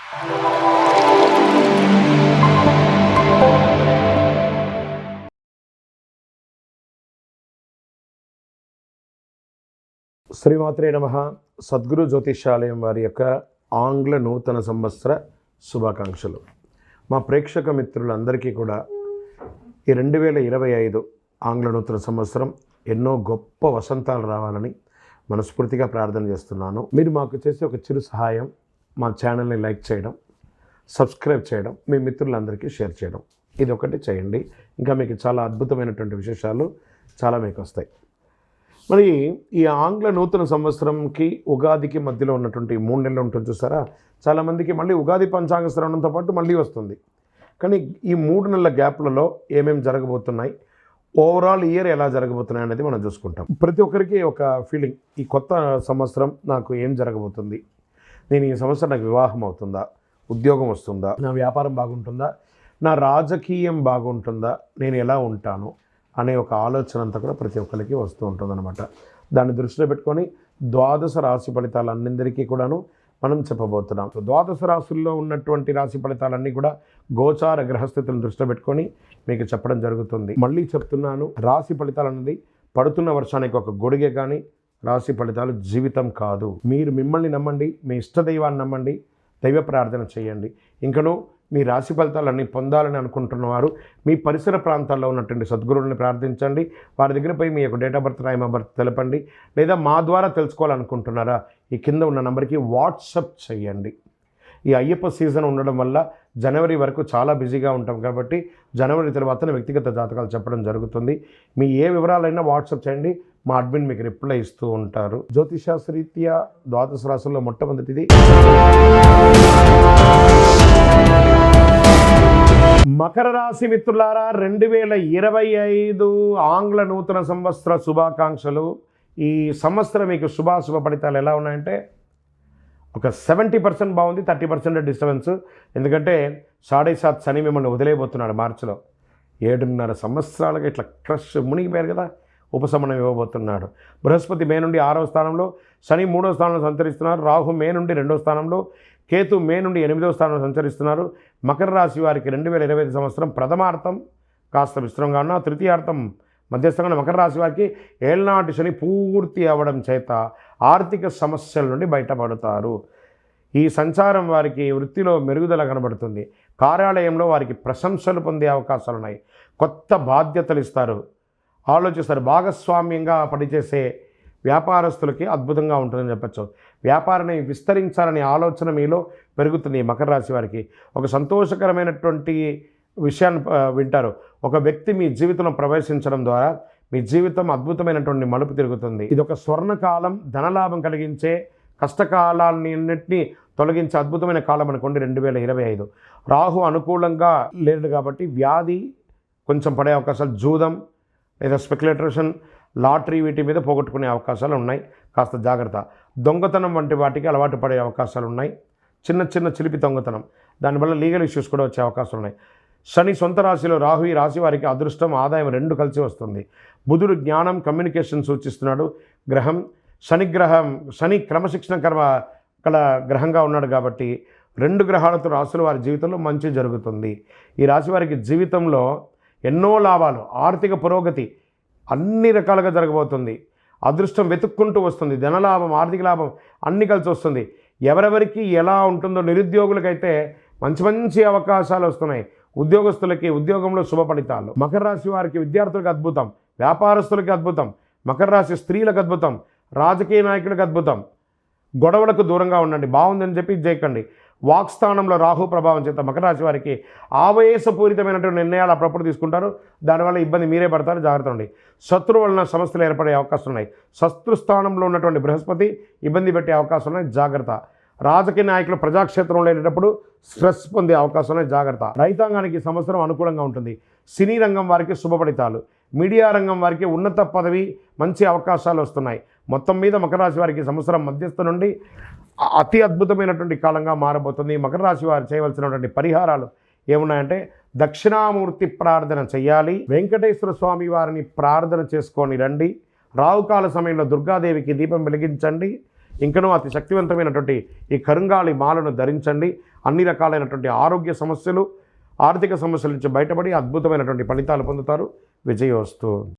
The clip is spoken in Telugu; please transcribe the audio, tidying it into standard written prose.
శ్రీమాత్రే నమః. సద్గురు జ్యోతిషాలయం వారి యొక్క ఆంగ్ల నూతన సంవత్సర శుభాకాంక్షలు. మా ప్రేక్షక మిత్రులందరికీ కూడా ఈ 2025 ఆంగ్ల నూతన సంవత్సరం ఎన్నో గొప్ప వసంతాలు రావాలని మనస్ఫూర్తిగా ప్రార్థన చేస్తున్నాను. మీరు మాకు చేసే ఒక చిరు సహాయం, మా ఛానల్ని లైక్ చేయడం, సబ్స్క్రైబ్ చేయడం, మీ మిత్రులందరికీ షేర్ చేయడం, ఇది ఒకటి చేయండి. ఇంకా మీకు చాలా అద్భుతమైనటువంటి విశేషాలు చాలా మీకు వస్తాయి. మరి ఈ ఆంగ్ల నూతన సంవత్సరంకి ఉగాదికి మధ్యలో ఉన్నటువంటి 3 నెలలు ఉంటుంది చూసారా. చాలామందికి మళ్ళీ ఉగాది పంచాంగ శ్రవణంతో పాటు మళ్ళీ వస్తుంది. కానీ ఈ 3 నెలల గ్యాప్లలో ఏమేమి జరగబోతున్నాయి, ఓవరాల్ ఇయర్ ఎలా జరగబోతున్నాయి అనేది మనం చూసుకుంటాం. ప్రతి ఒక్కరికి ఒక ఫీలింగ్, ఈ కొత్త సంవత్సరం నాకు ఏం జరగబోతుంది, నేను ఈ సంవత్సరం నాకు వివాహం అవుతుందా, ఉద్యోగం వస్తుందా, నా వ్యాపారం బాగుంటుందా, నా రాజకీయం బాగుంటుందా, నేను ఎలా ఉంటాను అనే ఒక ఆలోచన అంతా కూడా ప్రతి ఒక్కరికి వస్తూ ఉంటుందన్నమాట. దాన్ని దృష్టిలో పెట్టుకొని ద్వాదశ రాశి ఫలితాలన్నిందరికీ కూడాను మనం చెప్పబోతున్నాం. ద్వాదశ రాశుల్లో ఉన్నటువంటి రాశి ఫలితాలన్నీ కూడా గోచార గ్రహస్థితులను దృష్టిలో పెట్టుకొని మీకు చెప్పడం జరుగుతుంది. మళ్ళీ చెప్తున్నాను, రాశి ఫలితాలు అనేది పడుతున్న వర్షానికి ఒక గొడుగే కానీ రాశి ఫలితాలు జీవితం కాదు. మీరు మిమ్మల్ని నమ్మండి, మీ ఇష్టదైవాన్ని నమ్మండి, దైవ ప్రార్థన చేయండి. ఇంకనూ మీ రాశి ఫలితాలన్నీ పొందాలని అనుకుంటున్నవారు మీ పరిసర ప్రాంతాల్లో ఉన్నటువంటి సద్గురువుని ప్రార్థించండి. వారి దగ్గర పోయి మీ యొక్క date of birth, time of birth తెలపండి. లేదా మా ద్వారా తెలుసుకోవాలనుకుంటున్నారా, ఈ కింద ఉన్న నెంబర్కి వాట్సప్ చేయండి. ఈ అయ్యప్ప సీజన్ ఉండడం వల్ల జనవరి వరకు చాలా బిజీగా ఉంటాం కాబట్టి జనవరి తర్వాత వ్యక్తిగత జాతకాలు చెప్పడం జరుగుతుంది. మీ ఏ వివరాలైనా వాట్సాప్ చేయండి, మా అడ్మిన్ మీకు రిప్లై ఇస్తూ ఉంటారు. జ్యోతిషాస్త్రరీత్యా ద్వాదశ రాశుల్లో మొట్టమొదటిది మకర రాశి. మిత్రులారా, 2025 ఆంగ్ల నూతన సంవత్సర శుభాకాంక్షలు. ఈ సంవత్సరం మీకు శుభాశుభ ఫలితాలు ఎలా ఉన్నాయంటే ఒక 70% బాగుంది, 30% డిస్టర్బెన్స్. ఎందుకంటే 7.5 శని మిమ్మల్ని వదిలేయబోతున్నాడు మార్చిలో. 7.5 సంవత్సరాలుగా ఇట్లా క్రష్ మునిగిపోయారు కదా, ఉపశమనం ఇవ్వబోతున్నాడు. బృహస్పతి మే నుండి 6వ స్థానంలో, శని 3వ స్థానంలో సంచరిస్తున్నారు. రాహు మే నుండి 2వ స్థానంలో, కేతు మే నుండి 8వ స్థానంలో సంచరిస్తున్నారు. మకర రాశి వారికి 2025 సంవత్సరం ప్రథమార్థం కాస్త విస్తృతంగా ఉన్న, తృతీయార్థం మధ్యస్థంగా. మకర రాశి వారికి ఏళ్నాటి శని పూర్తి అవ్వడం చేత ఆర్థిక సమస్యల నుండి బయటపడతారు. ఈ సంచారం వారికి వృత్తిలో మెరుగుదల కనబడుతుంది. కార్యాలయంలో వారికి ప్రశంసలు పొందే అవకాశాలు ఉన్నాయి. కొత్త బాధ్యతలు ఇస్తారు, ఆలోచిస్తారు. భాగస్వామ్యంగా పనిచేసే వ్యాపారస్తులకి అద్భుతంగా ఉంటుందని చెప్పచ్చు. వ్యాపారాన్ని విస్తరించాలనే ఆలోచన మీలో పెరుగుతుంది. మకర రాశి వారికి ఒక సంతోషకరమైనటువంటి విషయాన్ని వింటారు. ఒక వ్యక్తి మీ జీవితంలో ప్రవేశించడం ద్వారా మీ జీవితం అద్భుతమైనటువంటి మలుపు తిరుగుతుంది. ఇది ఒక స్వర్ణకాలం, ధనలాభం కలిగించే, కష్టకాలాన్నింటినీ తొలగించే అద్భుతమైన కాలం అనుకోండి 2025. రాహు అనుకూలంగా లేడు కాబట్టి వ్యాధి కొంచెం పడే అవకాశాలు, జూదం లేదా స్పెక్యులేటేషన్, లాటరీ వీటి మీద పోగొట్టుకునే అవకాశాలు ఉన్నాయి. కాస్త జాగ్రత్త. దొంగతనం వంటి వాటికి అలవాటు పడే అవకాశాలు ఉన్నాయి. చిన్న చిన్న చిలిపి దొంగతనం, దానివల్ల లీగల్ ఇష్యూస్ కూడా వచ్చే అవకాశాలు ఉన్నాయి. శని సొంత రాశిలో రాహు, ఈ రాశి వారికి అదృష్టం, ఆదాయం 2 కలిసి వస్తుంది. బుధుడు జ్ఞానం, కమ్యూనికేషన్ సూచిస్తున్నాడు గ్రహం. శని క్రమశిక్షణ కల గ్రహంగా ఉన్నాడు కాబట్టి 2 గ్రహాలతో రాశుల వారి జీవితంలో మంచి జరుగుతుంది. ఈ రాశి వారికి జీవితంలో ఎన్నో లాభాలు, ఆర్థిక పురోగతి అన్ని రకాలుగా జరగబోతుంది. అదృష్టం వెతుక్కుంటూ వస్తుంది. ధనలాభం, ఆర్థిక లాభం అన్ని కలిసి వస్తుంది. ఎవరెవరికి ఎలా ఉంటుందో, నిరుద్యోగులకైతే మంచి మంచి అవకాశాలు వస్తున్నాయి. ఉద్యోగస్తులకి ఉద్యోగంలో శుభ ఫలితాలు. మకర రాశి వారికి విద్యార్థులకు అద్భుతం, వ్యాపారస్తులకి అద్భుతం, మకర రాశి స్త్రీలకు అద్భుతం, రాజకీయ నాయకులకు అద్భుతం. గొడవలకు దూరంగా ఉండండి, బాగుందని చెప్పి చేయకండి. వాక్స్థానంలో రాహు ప్రభావం చేత మకర రాశి వారికి ఆవేశపూరితమైనటువంటి నిర్ణయాలు అప్పుడప్పుడు తీసుకుంటారు. దానివల్ల ఇబ్బంది మీరే పడతారు, జాగ్రత్త ఉండి. శత్రువు వలన సమస్యలు ఏర్పడే అవకాశం ఉన్నాయి. శత్రుస్థానంలో ఉన్నటువంటి బృహస్పతి ఇబ్బంది పెట్టే అవకాశం ఉన్నాయి, జాగ్రత్త. రాజకీయ నాయకులు ప్రజాక్షేత్రంలో వెళ్ళేటప్పుడు స్ట్రెస్ పొందే అవకాశం ఉన్నాయి, జాగ్రత్త. రైతాంగానికి సంవత్సరం అనుకూలంగా ఉంటుంది. సినీ రంగం వారికి శుభ ఫలితాలు, మీడియా రంగం వారికి ఉన్నత పదవి, మంచి అవకాశాలు వస్తున్నాయి. మొత్తం మీద మకర రాశి వారికి సంవత్సరం మధ్యస్థ నుండి అతి అద్భుతమైనటువంటి కాలంగా మారబోతుంది. మకర రాశి వారు చేయవలసినటువంటి పరిహారాలు ఏమున్నాయంటే, దక్షిణామూర్తి ప్రార్థన చేయాలి, వెంకటేశ్వర స్వామి వారిని ప్రార్థన చేసుకొని రండి, రావుకాల సమయంలో దుర్గాదేవికి దీపం వెలిగించండి, ఇంకనూ అతి శక్తివంతమైనటువంటి ఈ కరుంగాళి మాలను ధరించండి. అన్ని రకాలైనటువంటి ఆరోగ్య సమస్యలు, ఆర్థిక సమస్యల నుంచి బయటపడి అద్భుతమైనటువంటి ఫలితాలు పొందుతారు. విజయోస్తు.